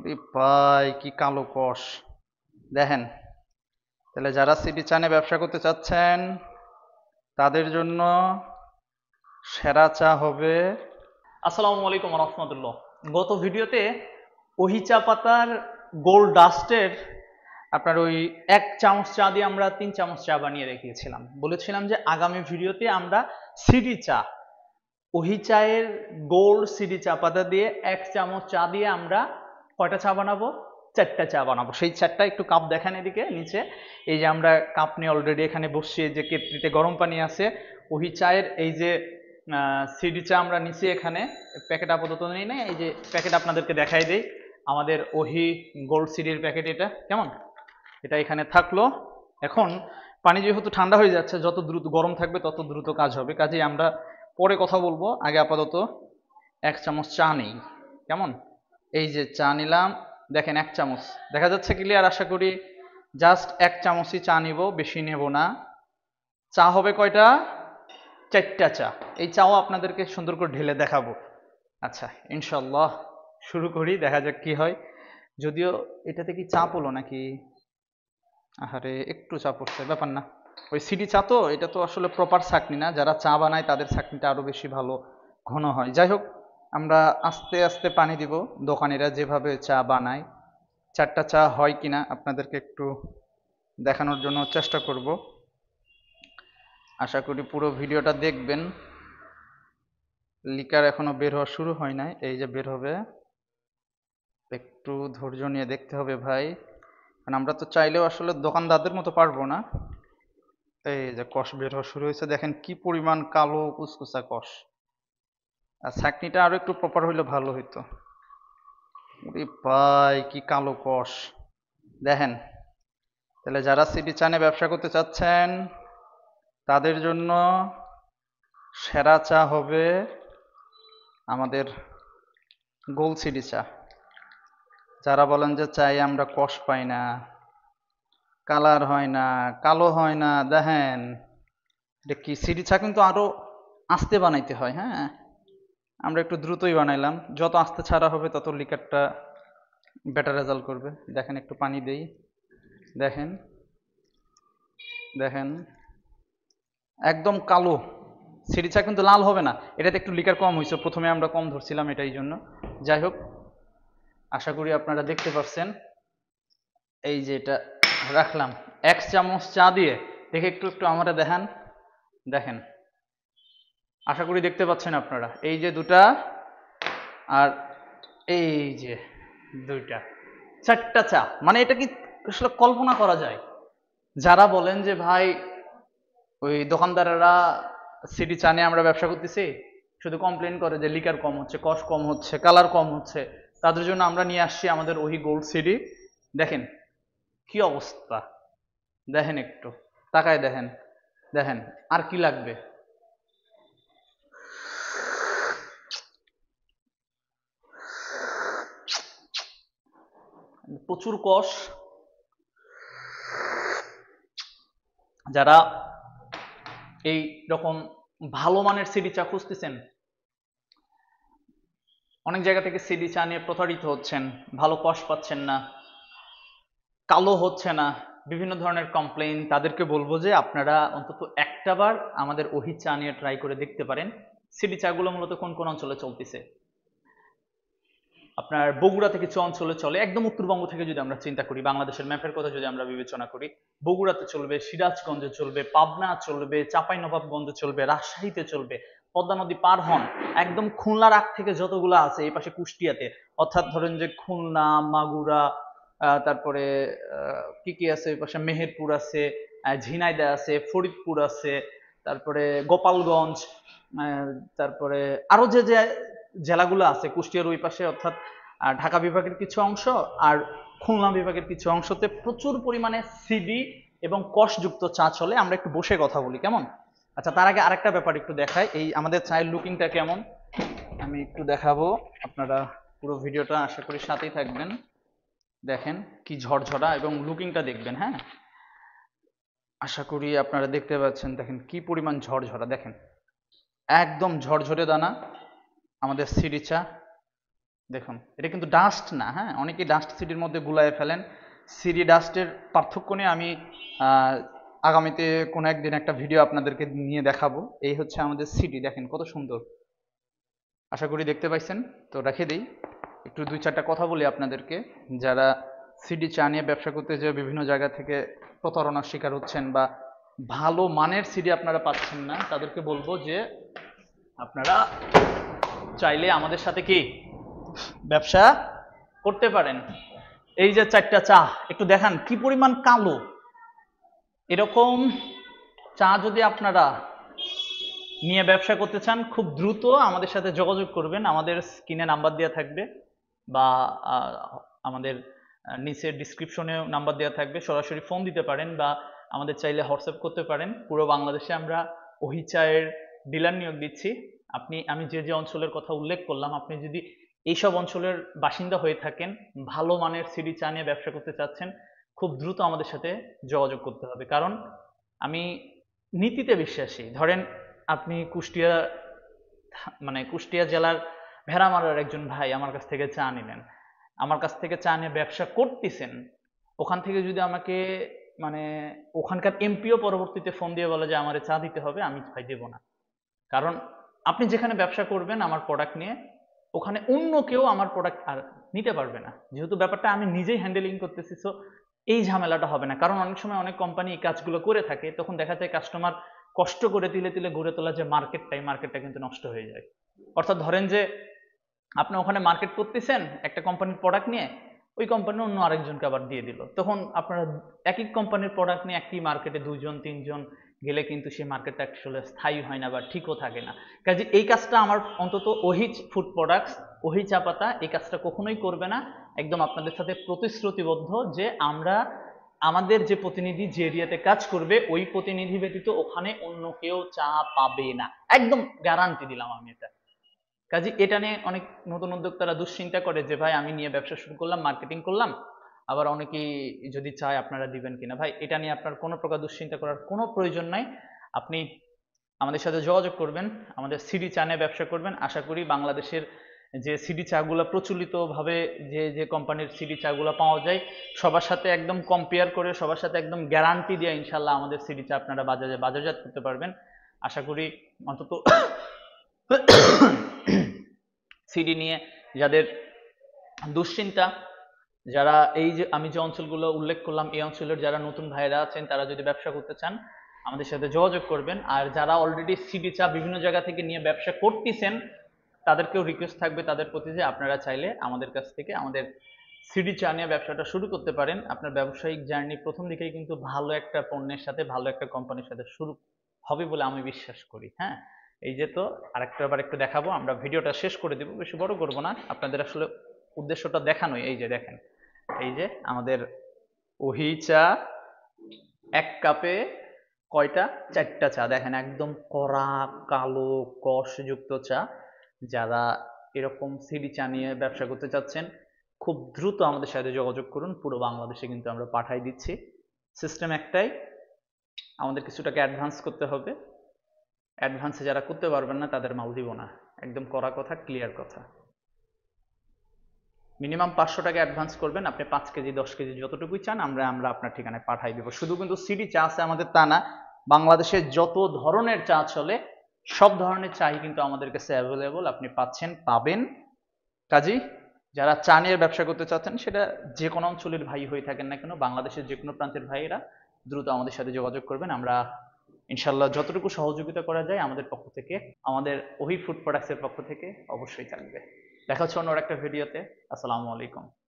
ওরে ভাই কি কালো কষ দেখেন। তাহলে যারা সিটি চানে ব্যবসা করতে চাচ্ছেন তাদের জন্য সেরা চা হবে। আসসালামু আলাইকুম রহমতুল্লাহ। গত ভিডিওতে ওহি চা পাতার গোল্ড ডাস্টের আপনার ওই 1 চামচ চা দিয়ে আমরা 3 চামচ চা বানিয়ে রেখেছিলাম। বলেছিলাম যে আগামী ভিডিওতে আমরা সিডি চা, ওহি চায়ের গোল্ড সিডি চা পাতা দিয়ে 1 চামচ চা দিয়ে আমরা কয়টা চা বানাবো? 4টা চা বানাবো। সেই 4টা একটু কাপ দেখেন এদিকে নিচে। এই যে আমরা কাপ নিয়ে অলরেডি এখানে বসছি, যে কেটলিতে গরম পানি আছে। ওহি চায়ের এই যে সিডি চা আমরা নিচে এখানে প্যাকেট আপাতত নেই না, এই যে প্যাকেট আপনাদেরকে দেখাই দেই। আমাদের ওহি গোল্ড সিডির প্যাকেট এটা, কেমন? এটা এখানে থাকলো। এখন পানি যেহেতু ঠান্ডা হয়ে যাচ্ছে, যত দ্রুত গরম থাকবে তত দ্রুত কাজ হবে, কাজেই আমরা পরে কথা বলবো। আগে আপাতত 1 চামচ চা নেই, কেমন? এই যে চা নিলাম, দেখেন 1 চামচ দেখা যাচ্ছে ক্লিয়ার আশা করি। জাস্ট 1 চামচই চা নিব, বেশি নেব না। চা হবে কয়টা? 4টা চা। এই চাও আপনাদেরকে সুন্দর করে ঢেলে দেখাবো। আচ্ছা ইনশাল্লাহ শুরু করি, দেখা যাক কি হয়। যদিও এটাতে কি চাপ হলো নাকি? আহারে একটু চা পড়ছে, ব্যাপার না। ওই সিডি চা তো, এটা তো আসলে প্রপার ছাঁকনি না। যারা চা বানায় তাদের ছাঁকনিটা আরো বেশি ভালো ঘন হয়। যাই হোক, আমরা আস্তে আস্তে পানি দিব, দোকানিরা যেভাবে চা বানায়। 4টা চা হয় কিনা আপনাদেরকে একটু দেখানোর জন্য চেষ্টা করব। আশা করি পুরো ভিডিওটা দেখবেন। লিকার এখনো বের হওয়া শুরু হয় নাই, এই যে বের হবে। একটু ধৈর্য নিয়ে দেখতে হবে ভাই, কারণ আমরা তো চাইলেও আসলে দোকানদারদের মতো পারবো না। এই যে কষ বের হওয়া শুরু হয়েছে, দেখেন কি পরিমাণ কালো কুচকুচা কষ। আর ছাঁকনিটা আরো একটু প্রপার হইলে ভালো হইতো। ওরে ভাই কি কালো কষ দেখেন। তাহলে যারা সিটি চানে ব্যবসা করতে চাচ্ছেন তাদের জন্য সেরা চা হবে আমাদের গোল সিডি চা। যারা বলেন যে চাই আমরা কষ পাই না, কালার হয় না, কালো হয় না, দেখেন এটা কি সিডি চা কিন্তু আরো আস্তে বানাইতে হয়। হ্যাঁ, আমরা একটু দ্রুতই বানাইলাম। যত আস্তে ছাড়া হবে তত লিকারটা বেটার রেজাল্ট করবে। দেখেন একটু পানি দেই, দেখেন দেখেন একদম কালো। সিডি চা কিন্তু লাল হবে না, এটাতে একটু লিকার কম হয়েছে, প্রথমে আমরা কম ধরছিলাম এটাই জন্য। যাই হোক, আশা করি আপনারা দেখতে পাচ্ছেন। এই যে এটা রাখলাম 1 চামচ চা দিয়ে, দেখে একটু একটু আমারে দেখান, দেখেন। আশা করি দেখতে পাচ্ছেন আপনারা। এই যে দুটা, আর এই যে দুইটা, 4টা চা। মানে এটা কি আসলে কল্পনা করা যায়? যারা বলেন যে ভাই ওই দোকানদারেরা সিডি চা নিয়ে আমরা ব্যবসা করতেছি, শুধু কমপ্লেন করে যে লিকার কম হচ্ছে, কস্ট কম হচ্ছে, কালার কম হচ্ছে, তাদের জন্য আমরা নিয়ে আসছি আমাদের ওহি গোল্ড সিডি। দেখেন কি অবস্থা, দেখেন একটু তাকায় দেখেন, দেখেন আর কি লাগবে। প্রচুর কষ। যারা এই রকম ভালো মানের সিডি চা খুঁজতেছেন, অনেক জায়গা থেকে সিডি চা নিয়ে প্রতারিত হচ্ছেন, ভালো কষ পাচ্ছেন না, কালো হচ্ছে না, বিভিন্ন ধরনের কমপ্লেইন, তাদেরকে বলবো যে আপনারা অন্তত একটাবার আমাদের ওহি চা নিয়ে ট্রাই করে দেখতে পারেন। সিডি চাগুলো মূলত কোন কোন অঞ্চলে চলতেছে? আপনার বগুড়া থেকে কিছু অঞ্চলে চলে, একদম উত্তরবঙ্গ থেকে যদি আমরা চিন্তা করি, বাংলাদেশের ম্যাপের কথা যদি আমরা বিবেচনা করি, বগুড়াতে চলবে, সিরাজগঞ্জে চলবে, পাবনা চলবে, চাঁপাইনবাবগঞ্জে চলবে, রাজশাহীতে চলবে। পদ্মা নদী পার হন, একদম খুলনার আগ থেকে যতগুলো আছে এই পাশে কুষ্টিয়াতে, অর্থাৎ ধরেন যে খুলনা, মাগুরা, তারপরে কি কি আছে এই পাশে, মেহেরপুর আছে, ঝিনাইদহ আছে, ফরিদপুর আছে, তারপরে গোপালগঞ্জ, তারপরে আরো যে যে জেলাগুলো আছে কুষ্টিয়ার ওই পাশে, অর্থাৎ ঢাকা বিভাগের কিছু অংশ আর খুলনা বিভাগের কিছু অংশতে প্রচুর পরিমাণে সিডি এবং কষযুক্ত চা চলে। আমরা একটু বসে কথা বলি, কেমন? আচ্ছা, তার আগে আরেকটা ব্যাপার একটু দেখাই, এই আমাদের চায়ের লুকিংটা কেমন আমি একটু দেখাবো। আপনারা পুরো ভিডিওটা আশা করি সাথেই থাকবেন। দেখেন কি ঝরঝরা, এবং লুকিংটা দেখবেন। হ্যাঁ, আশা করি আপনারা দেখতে পাচ্ছেন, দেখেন কি পরিমাণ ঝরঝরা, দেখেন একদম ঝরঝরে দানা আমাদের সিডি চা। দেখুন এটা কিন্তু ডাস্ট না, হ্যাঁ, অনেকেই ডাস্ট সিডির মধ্যে গুলায় ফেলেন। সিডি ডাস্টের পার্থক্য নিয়ে আমি আগামীতে কোনো একদিন একটা ভিডিও আপনাদেরকে নিয়ে দেখাবো। এই হচ্ছে আমাদের সিডি, দেখেন কত সুন্দর, আশা করি দেখতে পাইছেন। তো রেখে দিই, একটু দুই চারটা কথা বলি আপনাদেরকে। যারা সিডি চা নিয়ে ব্যবসা করতে যে বিভিন্ন জায়গা থেকে প্রতারণার শিকার হচ্ছেন বা ভালো মানের সিডি আপনারা পাচ্ছেন না, তাদেরকে বলবো যে আপনারা চাইলে আমাদের সাথে কি ব্যবসা করতে পারেন। এই যে চারটা চা একটু দেখান কি পরিমাণ কালো, এরকম চা যদি আপনারা নিয়ে ব্যবসা করতে চান খুব দ্রুত আমাদের সাথে যোগাযোগ করবেন। আমাদের স্ক্রিনে নাম্বার দেওয়া থাকবে বা আমাদের নিচের ডিসক্রিপশনেও নাম্বার দেওয়া থাকবে, সরাসরি ফোন দিতে পারেন বা আমাদের চাইলে হোয়াটসঅ্যাপ করতে পারেন। পুরো বাংলাদেশে আমরা ওহি চায়ের ডিলার নিয়োগ দিচ্ছি। আমি যে যে অঞ্চলের কথা উল্লেখ করলাম, আপনি যদি এইসব অঞ্চলের বাসিন্দা হয়ে থাকেন, ভালো মানের সিডি চা নিয়ে ব্যবসা করতে চাচ্ছেন, খুব দ্রুত আমাদের সাথে যোগাযোগ করতে হবে। কারণ আমি নীতিতে বিশ্বাসী। ধরেন আপনি কুষ্টিয়া জেলার ভেড়ামারার একজন ভাই আমার কাছ থেকে চা নিলেন, আমার কাছ থেকে চা নিয়ে ব্যবসা করতেছেন, ওখান থেকে যদি আমাকে মানে ওখানকার এমপিও পরবর্তীতে ফোন দিয়ে বলে যে আমারে চা দিতে হবে, আমি ভাই দেবো না। কারণ আপনি যেখানে ব্যবসা করবেন আমার প্রোডাক্ট নিয়ে, ওখানে অন্য কেউ আমার প্রোডাক্ট আর নিতে পারবে না, যেহেতু ব্যাপারটা আমি নিজেই হ্যান্ডেলিং করতেছি। সো এই ঝামেলাটা হবে না। কারণ অনেক সময় অনেক কোম্পানি এই কাজগুলো করে থাকে, তখন দেখা যায় কাস্টমার কষ্ট করে তিলে তিলে গড়ে তোলা যে মার্কেটটা কিন্তু নষ্ট হয়ে যায়। অর্থাৎ ধরেন যে আপনি ওখানে মার্কেট করতেছেন একটা কোম্পানির প্রোডাক্ট নিয়ে, ওই কোম্পানি অন্য আরেকজনকে আবার দিয়ে দিল, তখন আপনারা একই কোম্পানির প্রোডাক্ট নিয়ে একই মার্কেটে দুইজন তিনজন গেলে কিন্তু সেই মার্কেটটা আসলে স্থায়ী হয় না বা ঠিকও থাকে না। কাজে এই কাজটা আমার অন্তত ওহি ফুড প্রোডাক্টস, ওহি চা পাতা এই কাজটা কখনোই করবে না। একদম আপনাদের সাথে প্রতিশ্রুতিবদ্ধ যে আমরা আমাদের যে প্রতিনিধি যে এরিয়াতে কাজ করবে ওই প্রতিনিধি ব্যতীত ওখানে অন্য কেউ চা পাবে না, একদম গ্যারান্টি দিলাম আমি এটা। কাজে এটা নিয়ে অনেক নতুন উদ্যোক্তারা দুশ্চিন্তা করে যে ভাই আমি নিয়ে ব্যবসা শুরু করলাম, মার্কেটিং করলাম, আবার অনেকেই যদি চায় আপনারা দিবেন কিনা। ভাই এটা নিয়ে আপনার কোনো প্রকার দুশ্চিন্তা করার কোনো প্রয়োজন নাই। আপনি আমাদের সাথে যোগাযোগ করবেন, আমাদের সিডি চা নিয়ে ব্যবসা করবেন। আশা করি বাংলাদেশের যে সিডি চাগুলো প্রচলিতভাবে যে যে কোম্পানির সিডি চাগুলো পাওয়া যায়, সবার সাথে একদম কম্পেয়ার করে, সবার সাথে একদম গ্যারান্টি দিয়ে ইনশাল্লাহ আমাদের সিডি চা আপনারা বাজারজাত করতে পারবেন। আশা করি অন্তত সিডি নিয়ে যাদের দুশ্চিন্তা, যারা এই যে আমি যে অঞ্চলগুলো উল্লেখ করলাম এই অঞ্চলের যারা নতুন ভাইরা আছেন, তারা যদি ব্যবসা করতে চান আমাদের সাথে যোগাযোগ করবেন। আর যারা অলরেডি সিডি চা বিভিন্ন জায়গা থেকে নিয়ে ব্যবসা করতেছেন, তাদেরকেও রিকোয়েস্ট থাকবে তাদের প্রতি যে আপনারা চাইলে আমাদের কাছ থেকে আমাদের সিডি চা নিয়ে ব্যবসাটা শুরু করতে পারেন। আপনার ব্যবসায়িক জার্নি প্রথম দিকেই কিন্তু ভালো একটা পণ্যের সাথে, ভালো একটা কোম্পানির সাথে শুরু হবে বলে আমি বিশ্বাস করি। হ্যাঁ, এই যে তো আবার একটু দেখাবো, আমরা ভিডিওটা শেষ করে দিব, বেশি বড় করব না, আপনাদের আসলে উদ্দেশ্যটা দেখানোই। এই যে দেখেন, এই যে আমাদের ওহি চা, এক কাপে কয়টা, চারটা চা, দেখেন একদম কড়া কালো কষযুক্ত চা। যারা এরকম সিডি চা নিয়ে ব্যবসা করতে চাচ্ছেন খুব দ্রুত আমাদের সাথে যোগাযোগ করুন। পুরো বাংলাদেশে কিন্তু আমরা পাঠাই দিচ্ছি। সিস্টেম একটাই, আমাদের কিছু টাকা অ্যাডভান্স করতে হবে। অ্যাডভান্সে যারা করতে পারবেন না তাদের মাল দিব না, একদম কড়া কথা, ক্লিয়ার কথা। মিনিমাম 500 টাকা অ্যাডভান্স করবেন। আপনি 5 কেজি 10 কেজি যতটুকুই চান আমরা আপনার ঠিকানায় পাঠাই দেবো। শুধু কিন্তু সিডি চা আছে আমাদের তা না, বাংলাদেশের যত ধরনের চা চলে সব ধরনের চাই কিন্তু আমাদের কাছে অ্যাভেলেবল, আপনি পাবেন। কাজেই যারা চা নিয়ে ব্যবসা করতে চাচ্ছেন, সেটা যে কোনো অঞ্চলের ভাই হয়ে থাকেন না কেন, বাংলাদেশের যে কোনো প্রান্তের ভাইয়েরা দ্রুত আমাদের সাথে যোগাযোগ করবেন। আমরা ইনশাল্লাহ যতটুকু সহযোগিতা করা যায় আমাদের পক্ষ থেকে, আমাদের ওহি ফুড প্রোডাক্টসের পক্ষ থেকে অবশ্যই থাকবে। দেখা হচ্ছে অন্য একটা ভিডিওতে। আসসালামু আলাইকুম।